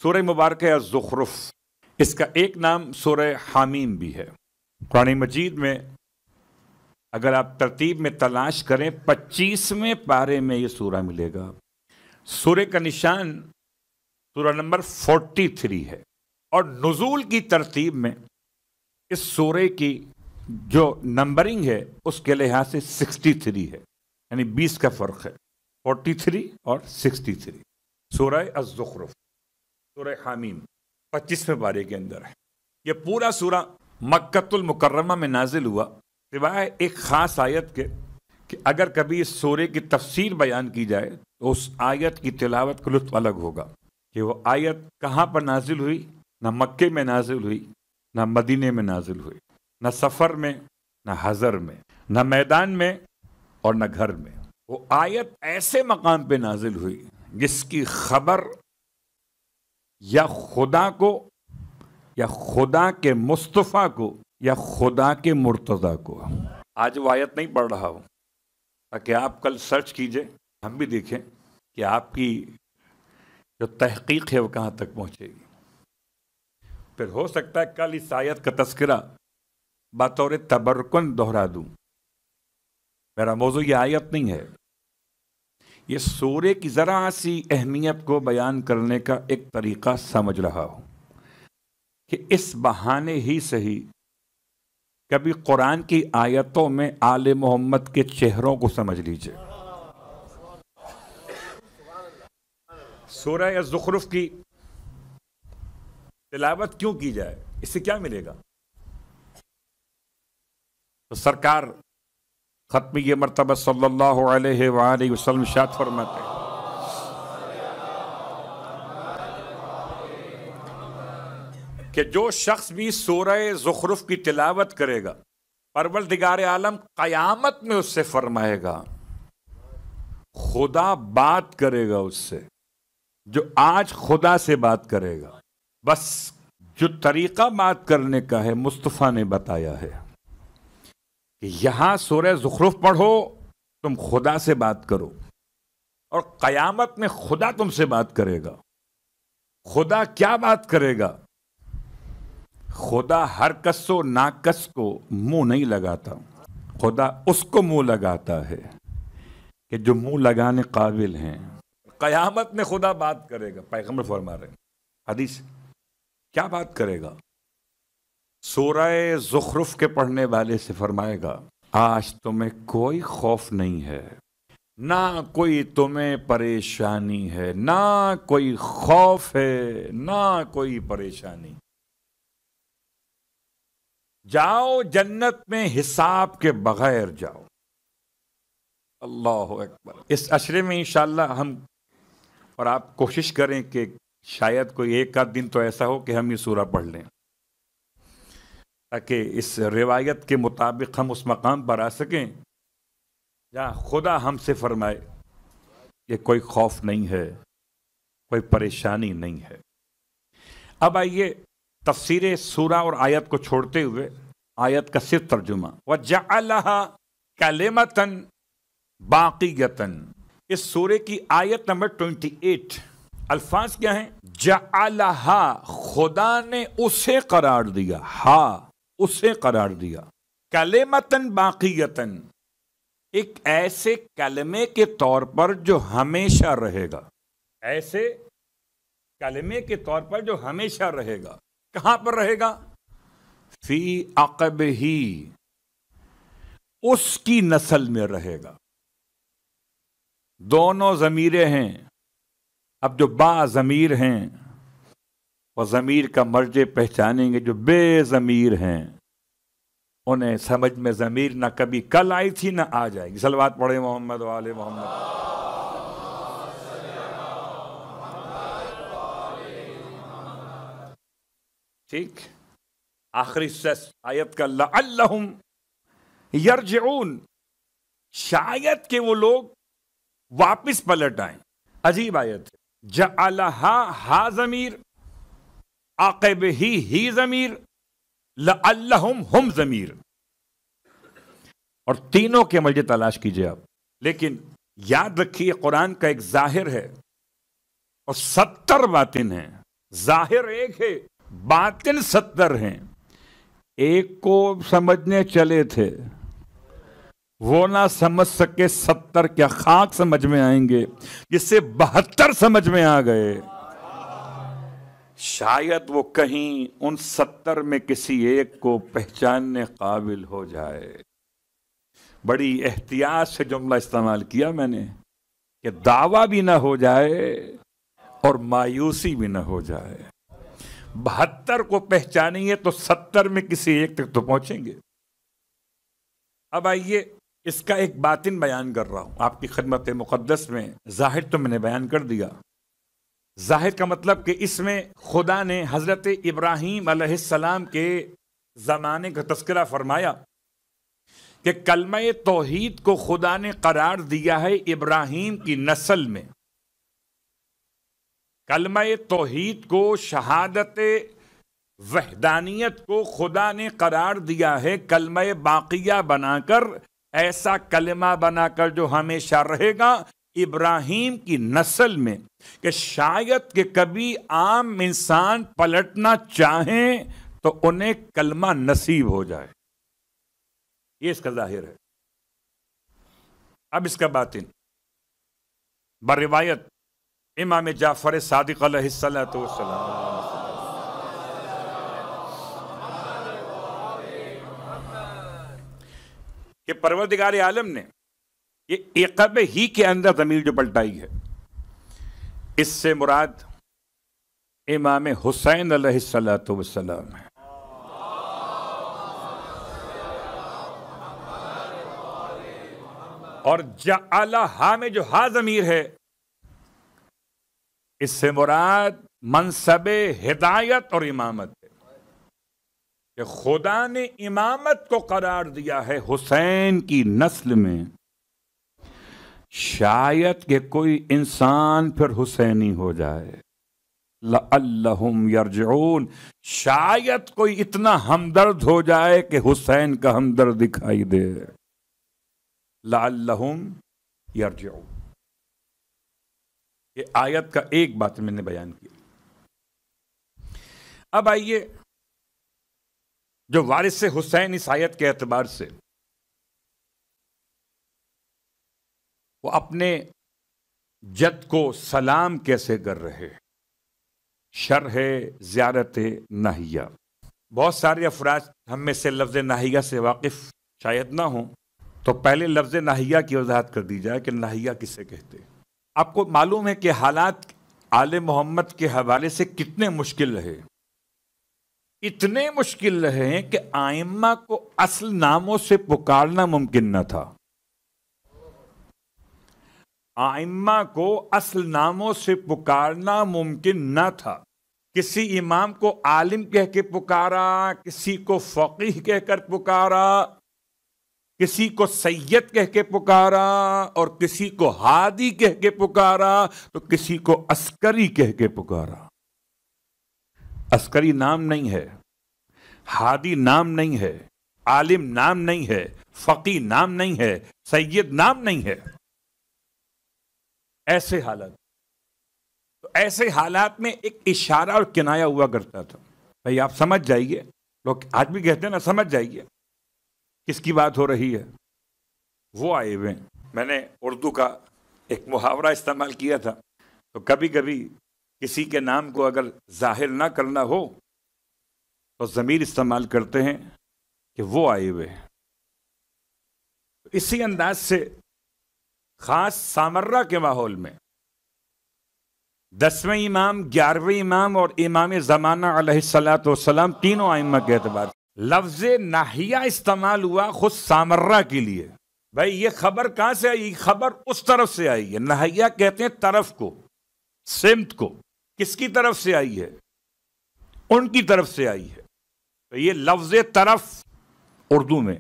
سورہ مبارکہ الزخرف، اس کا ایک نام سورہ حامیم بھی ہے۔ قرآن مجید میں اگر آپ ترتیب میں تلاش کریں 25ویں پارے میں یہ سورہ ملے گا۔ سورہ کا نشان سورہ نمبر 43 ہے، اور نزول کی ترتیب میں اس سورہ کی جو نمبرنگ ہے اس کے لحاظ سے 63 ہے، یعنی 20 کا فرق ہے، 43 اور 63۔ سورہ الزخرف، سورہ حامیم 25ویں پارے کے اندر ہے۔ یہ پورا سورہ مکۃ المکرمہ میں نازل ہوا، سوائے ایک خاص آیت کے کہ اگر کبھی اس سورے کی تفسیر بیان کی جائے تو اس آیت کی تلاوت کا لطف الگ ہوگا کہ وہ آیت کہاں پر نازل ہوئی۔ نہ مکے میں نازل ہوئی، نہ مدینے میں نازل ہوئی، نہ سفر میں، نہ حضر میں، نہ میدان میں اور نہ گھر میں۔ وہ آیت ایسے مقام پہ نازل ہوئی جس کی خبر یا خدا کو، یا خدا کے مصطفیٰ کو، یا خدا کے مرتضیٰ کو۔ آج وہ آیت نہیں پڑھ رہا ہوں تاکہ آپ کل سرچ کیجئے، ہم بھی دیکھیں کہ آپ کی جو تحقیق ہے وہ کہاں تک پہنچے گی۔ پھر ہو سکتا ہے کل اس آیت کا تذکرہ بطور تبرکن دہرا دوں۔ میرا موضوع یہ آیت نہیں ہے، یہ سورے کی ذرا سی اہمیت کو بیان کرنے کا ایک طریقہ سمجھ رہا ہوں کہ اس بہانے ہی صحیح کبھی قرآن کی آیتوں میں آل محمد کے چہروں کو سمجھ لیجئے۔ سورہ الزخرف کی تلاوت کیوں کی جائے، اس سے کیا ملے گا؟ تو سرکار ختم یہ مرتبہ صلی اللہ علیہ وآلہ وسلم ارشاد فرماتے ہیں کہ جو شخص بھی سورہ زخرف کی تلاوت کرے گا، پروردگار عالم قیامت میں اس سے فرمائے گا، خدا بات کرے گا اس سے جو آج خدا سے بات کرے گا، بس جو طریقہ بات کرنے کا ہے مصطفیٰ نے بتایا ہے کہ یہاں سورہ زخرف پڑھو، تم خدا سے بات کرو، اور قیامت میں خدا تم سے بات کرے گا۔ خدا کیا بات کرے گا؟ خدا ہر کس و ناکس کو منہ نہیں لگاتا، خدا اس کو منہ لگاتا ہے کہ جو منہ لگانے قابل ہیں۔ قیامت میں خدا بات کرے گا، پیغمبر فرما رہے ہیں حدیث، کیا بات کرے گا؟ سورہ زخرف کے پڑھنے والے سے فرمائے گا آج تمہیں کوئی خوف نہیں ہے، نہ کوئی تمہیں پریشانی ہے، نہ کوئی خوف ہے، نہ کوئی پریشانی۔ جاؤ جنت میں حساب کے بغیر جاؤ۔ اللہ اکبر۔ اس عشرے میں انشاءاللہ ہم اور آپ کوشش کریں کہ شاید کوئی ایک آدھ دن تو ایسا ہو کہ ہم یہ سورہ پڑھ لیں، تاکہ اس روایت کے مطابق ہم اس مقام پر آ سکیں جہاں خدا ہم سے فرمائے کہ کوئی خوف نہیں ہے، کوئی پریشانی نہیں ہے۔ اب آئیے تفسیر سورہ اور آیت کو چھوڑتے ہوئے آیت کا صرف ترجمہ، وَجَعَلَهَا كَلِمَةً بَاقِيَةً۔ اس سورہ کی آیت نمبر 28 الفاظ کیا ہیں؟ جَعَلَهَا، خدا نے اسے قرار دیا، اسے قرار دیا، کلمۃً باقیۃً، ایک ایسے کلمے کے طور پر جو ہمیشہ رہے گا، ایسے کلمے کے طور پر جو ہمیشہ رہے گا۔ کہاں پر رہے گا؟ فی عقبہ، اس کی نسل میں رہے گا۔ دونوں ضمیریں ہیں، اب جو با ضمیر ہیں وہ ضمیر کا مرجع پہچانیں گے، جو بے ضمیر ہیں انہیں سمجھ میں ضمیر نہ کبھی کل آئی تھی نہ آ جائے گی۔ صلوات پڑھے محمد و آل محمد۔ ٹھیک، آخری آیت کا لعلہم یرجعون، شاید کہ وہ لوگ واپس پلٹ آئیں۔ عجیب آیت ہے۔ جعلہا، ہا ضمیر، عقب ہی ضمیر، لعلہم ہم ضمیر، اور تینوں کے مرجع تلاش کیجئے آپ۔ لیکن یاد رکھیے قرآن کا ایک ظاہر ہے اور 70 باطن ہیں۔ ظاہر ایک ہے، باطن 70 ہیں. ایک کو سمجھنے چلے تھے، وہ نہ سمجھ سکے 70 کیا خاک سمجھ میں آئیں گے، جس سے 72 سمجھ میں آ گئے. شاید وہ کہیں ان 70 میں کسی ایک کو پہچاننے قابل ہو جائے. بڑی احتیاط سے جملہ استعمال کیا میں نے کہ دعویٰ بھی نہ ہو جائے اور مایوسی بھی نہ ہو جائے. 72 کو پہچانیں گے تو 70 میں کسی ایک تک تو پہنچیں گے. اب آئیے اس کا ایک باطن بیان کر رہا ہوں آپ کی خدمت مقدس میں. ظاہر تو میں نے بیان کر دیا. ظاہر کا مطلب کہ اس میں خدا نے حضرت ابراہیم علیہ السلام کے زمانے کا تذکرہ فرمایا کہ کلمہ توحید کو خدا نے قرار دیا ہے ابراہیم کی نسل میں. کلمہ توحید کو، شہادت وحدانیت کو خدا نے قرار دیا ہے کلمہ باقیہ بنا کر، ایسا کلمہ بنا کر جو ہمیشہ رہے گا ابراہیم کی نسل میں، کہ شاید کہ کبھی عام انسان پلٹنا چاہیں تو انہیں کلمہ نصیب ہو جائے. یہ اس کا ظاہر ہے. اب اس کا باطن بروایت امام جعفر صادق علیہ السلام کہ پروردگار عالم نے یہ عقب ہی کے اندر ضمیر جو پلٹائی ہے، اس سے مراد امام حسین علیہ السلام ہے. اور جعلہا میں جو ہا ضمیر ہے، اس سے مراد منصب ہدایت اور امامت ہے کہ خدا نے امامت کو قرار دیا ہے حسین کی نسل میں. شاید کہ کوئی انسان پھر حسینی ہو جائے. لعلہم یرجعون، شاید کوئی اتنا ہمدرد ہو جائے کہ حسین کا ہمدرد دکھائی دے. لعلہم یرجعون، یہ آیت کا ایک بات میں نے بیان کی. اب آئیے جو وارث حسین اس آیت کے اعتبار سے وہ اپنے جد کو سلام کیسے کر رہے. شرح زیارت ناہیہ. بہت سارے افراد ہم میں سے لفظ ناہیہ سے واقف شاید نہ ہوں، تو پہلے لفظ ناہیہ کی وضاحت کر دی جائے کہ ناہیہ کسے کہتے ہیں. آپ کو معلوم ہے کہ حالات آل محمد کے حوالے سے کتنے مشکل رہے. اتنے مشکل رہے ہیں کہ ائمہ کو اصل ناموں سے پکارنا ممکن نہ تھا. ائمہ کو اصل ناموں سے پکارنا ممکن نہ تھا. کسی امام کو عالم کہہ کے پکارا، کسی کو فقیہ کہہ کر پکارا، کسی کو سید کہہ کے پکارا، اور کسی کو ہادی کہہ کے پکارا، تو کسی کو عسکری کہہ کے پکارا. عسکری نام نہیں ہے، ہادی نام نہیں ہے، عالم نام نہیں ہے، فقیہ نام نہیں ہے، سید نام نہیں ہے. ایسے حالات، تو ایسے حالات میں ایک اشارہ اور کنایہ ہوا کرتا تھا. بھائی آپ سمجھ جائیے، لوگ آج بھی کہتے ہیں نا سمجھ جائیے کس کی بات ہو رہی ہے. وہ آئے ہوئے، میں نے اردو کا ایک محاورہ استعمال کیا تھا، تو کبھی کبھی کسی کے نام کو اگر ظاہر نہ کرنا ہو تو ضمیر استعمال کرتے ہیں کہ وہ آئے ہوئے. اسی انداز سے خاص سامرہ کے ماحول میں 10ویں امام، 11ویں امام اور امام زمانہ علیہ السلام تینوں ائمہ کے اعتبار سے لفظ ناہیہ استعمال ہوا خود سامرہ کے لیے. بھائی یہ خبر کہاں سے آئی؟ خبر اس طرف سے آئی ہے. ناہیہ کہتے ہیں طرف کو، سمت کو. کس کی طرف سے آئی ہے؟ ان کی طرف سے آئی ہے. تو یہ لفظ طرف اردو میں،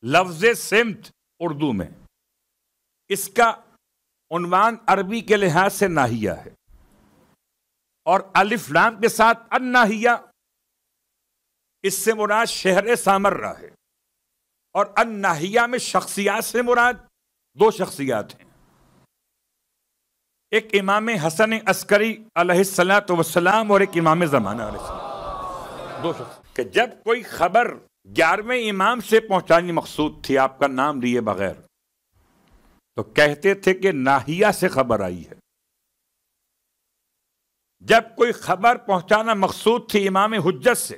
لفظ سمت اردو میں، اس کا عنوان عربی کے لحاظ سے ناہیہ ہے. اور الف لام کے ساتھ الناہیہ، اس سے مراد شہر سامرہ ہے. اور الناہیہ میں شخصیات سے مراد دو شخصیات ہیں. ایک امام حسن عسکری علیہ الصلوۃ والسلام اور ایک امام زمانہ علیہ السلام، دو شخص کہ جب کوئی خبر 11ویں امام سے پہنچانی مقصود تھی آپ کا نام لیے بغیر، تو کہتے تھے کہ ناحیہ سے خبر آئی ہے۔ جب کوئی خبر پہنچانا مقصود تھی امام حجت سے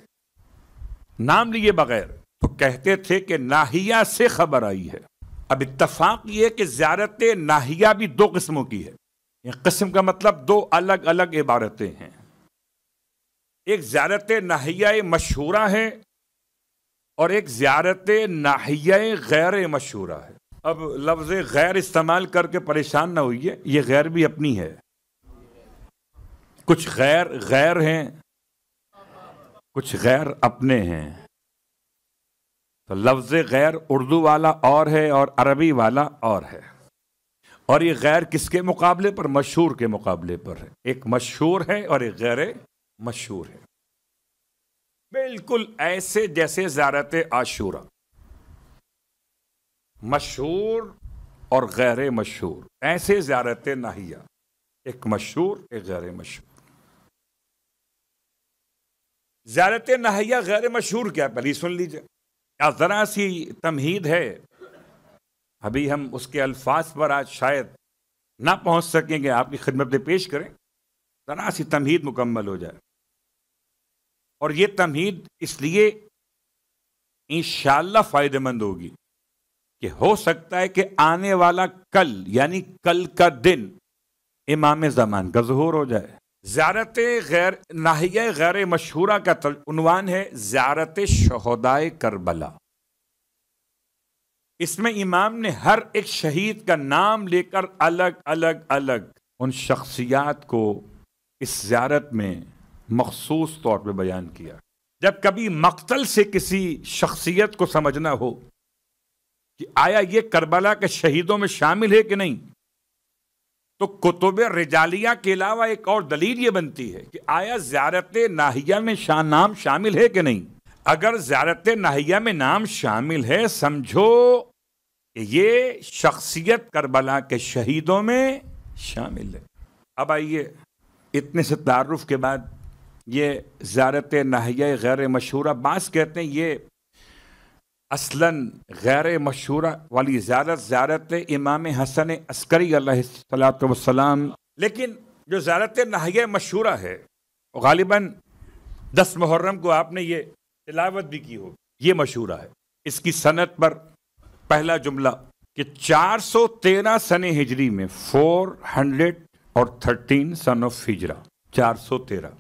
نام لیے بغیر، تو کہتے تھے کہ ناحیہ سے خبر آئی ہے۔ اب اتفاق یہ کہ زیارت ناحیہ بھی دو قسموں کی ہے۔ یہ قسم کا مطلب دو الگ الگ عبارتیں ہیں۔ ایک زیارت ناحیہ مشہورہ ہے اور ایک زیارت ناحیہ غیر مشہورہ ہے۔ اب لفظ غیر استعمال کر کے پریشان نہ ہوئیے، یہ غیر بھی اپنی ہے۔ کچھ غیر ہیں، کچھ غیر اپنے ہیں۔ تو لفظ غیر اردو والا اور ہے اور عربی والا اور ہے، اور یہ غیر کس کے مقابلے پر؟ مشہور کے مقابلے پر ہے۔ ایک مشہور ہے اور ایک غیر مشہور ہے، بالکل ایسے جیسے زیارت عاشورہ، مشہور اور غیر مشہور، ایسے زیارت ناحیہ، ایک مشہور ایک غیر مشہور۔ زیارت ناحیہ غیر مشہور کیا؟ پہلے سن لیجئے، ذرا سی تمہید ہے، ابھی ہم اس کے الفاظ پر آج شاید نہ پہنچ سکیں گے، آپ کی خدمت میں پیش کریں، ذرا سی تمہید مکمل ہو جائے۔ اور یہ تمہید اس لیے انشاءاللہ فائدہ مند ہوگی کہ ہو سکتا ہے کہ آنے والا کل، یعنی کل کا دن، امام زمان کا ظہور ہو جائے۔ زیارت ناحیہ غیر مشہورہ کا عنوان ہے زیارت شہدائے کربلا۔ اس میں امام نے ہر ایک شہید کا نام لے کر الگ ان شخصیات کو اس زیارت میں مخصوص طور پہ بیان کیا۔ جب کبھی مقتل سے کسی شخصیت کو سمجھنا ہو کہ آیا یہ کربلا کے شہیدوں میں شامل ہے کہ نہیں، تو کتب رجالیہ کے علاوہ ایک اور دلیل یہ بنتی ہے کہ آیا زیارت ناحیہ میں نام شامل ہے کہ نہیں۔ اگر زیارت ناحیہ میں نام شامل ہے، سمجھو کہ یہ شخصیت کربلا کے شہیدوں میں شامل ہے۔ اب آئیے، اتنے سے تعارف کے بعد یہ زیارت ناحیہ غیر مشہورہ، بعض کہتے ہیں یہ اصلاً غیر مشہورہ والی زیارت امام حسن عسکری علیہ الصلوۃ والسلام، لیکن جو زیارت ناحیہ مشہورہ ہے غالباً 10 محرم کو آپ نے یہ تلاوت بھی کی ہو، یہ مشہورہ ہے۔ اس کی سند پر پہلا جملہ کہ 413 سن ہجری میں 413 سن آف ہجرہ، 413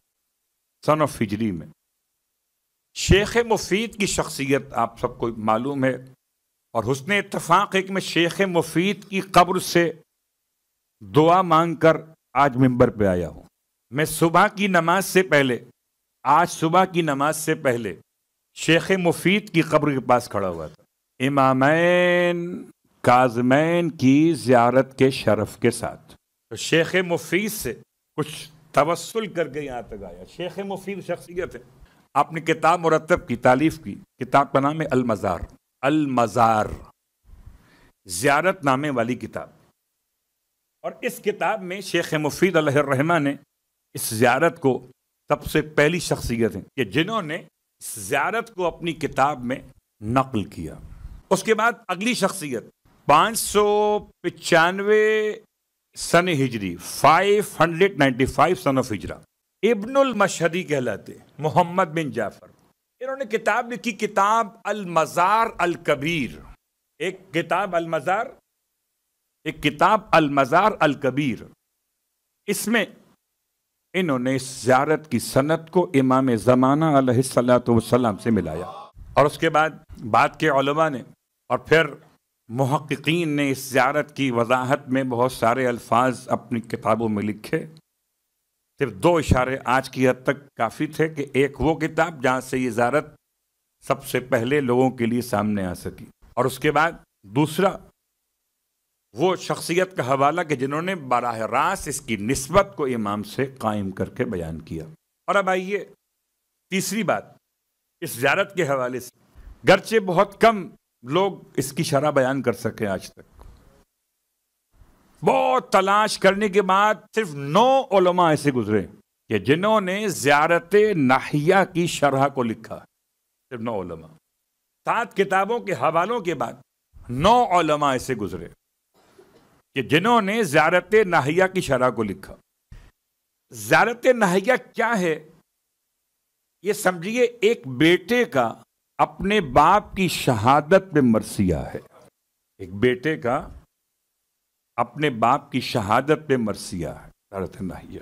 سن آف ہجری میں شیخ مفید کی شخصیت آپ سب کو معلوم ہے، اور حسن اتفاق ہے کہ میں شیخ مفید کی قبر سے دعا مانگ کر آج منبر پہ آیا ہوں۔ میں صبح کی نماز سے پہلے، آج صبح کی نماز سے پہلے شیخ مفید کی قبر کے پاس کھڑا ہوا تھا، امامین کاظمین کی زیارت کے شرف کے ساتھ۔ تو شیخ مفید سے کچھ توسل کر کے یہاں تک آیا۔ شیخ مفید شخصیت ہے، آپ نے کتاب مرتب کی، تالیف کی، کتاب کا نام ہے المزار، المزار زیارت نامے والی کتاب۔ اور اس کتاب میں شیخ مفید علیہ الرحمہ نے اس زیارت کو سب سے پہلی شخصیت ہیں کہ جنہوں نے اس زیارت کو اپنی کتاب میں نقل کیا۔ اس کے بعد اگلی شخصیت 595 سن ہجری، 595 سن آف ہجرہ، ابن المشہدی کہلاتے، محمد بن جعفر۔ انہوں نے کتاب لکھی، کتاب المزار الکبیر، ایک کتاب المزار، ایک کتاب المزار الکبیر۔ اس میں انہوں نے اس زیارت کی سند کو امام زمانہ علیہ الصلوۃ والسلام سے ملایا، اور اس کے بعد کے علماء نے اور پھر محققین نے اس زیارت کی وضاحت میں بہت سارے الفاظ اپنی کتابوں میں لکھے۔ صرف 2 اشارے آج کی حد تک کافی تھے کہ ایک وہ کتاب جہاں سے یہ زیارت سب سے پہلے لوگوں کے لیے سامنے آ سکی، اور اس کے بعد دوسرا وہ شخصیت کا حوالہ کہ جنہوں نے براہ راست اس کی نسبت کو امام سے قائم کر کے بیان کیا۔ اور اب آئیے تیسری بات اس زیارت کے حوالے سے، گرچہ بہت کم لوگ اس کی شرح بیان کر سکے آج تک، بہت تلاش کرنے کے بعد صرف 9 علماء ایسے گزرے کہ جنہوں نے زیارت ناحیہ کی شرح کو لکھا. صرف 9 علماء. 7 کتابوں کے حوالوں کے بعد 9 علماء ایسے گزرے کہ جنہوں نے زیارت ناحیہ کی شرح کو لکھا. زیارت ناحیہ کیا ہے؟ یہ سمجھیے ایک بیٹے کا اپنے باپ کی شہادت پہ مرثیہ ہے. ایک بیٹے کا اپنے باپ کی شہادت پہ مرثیہ ہے زیارت ناحیہ.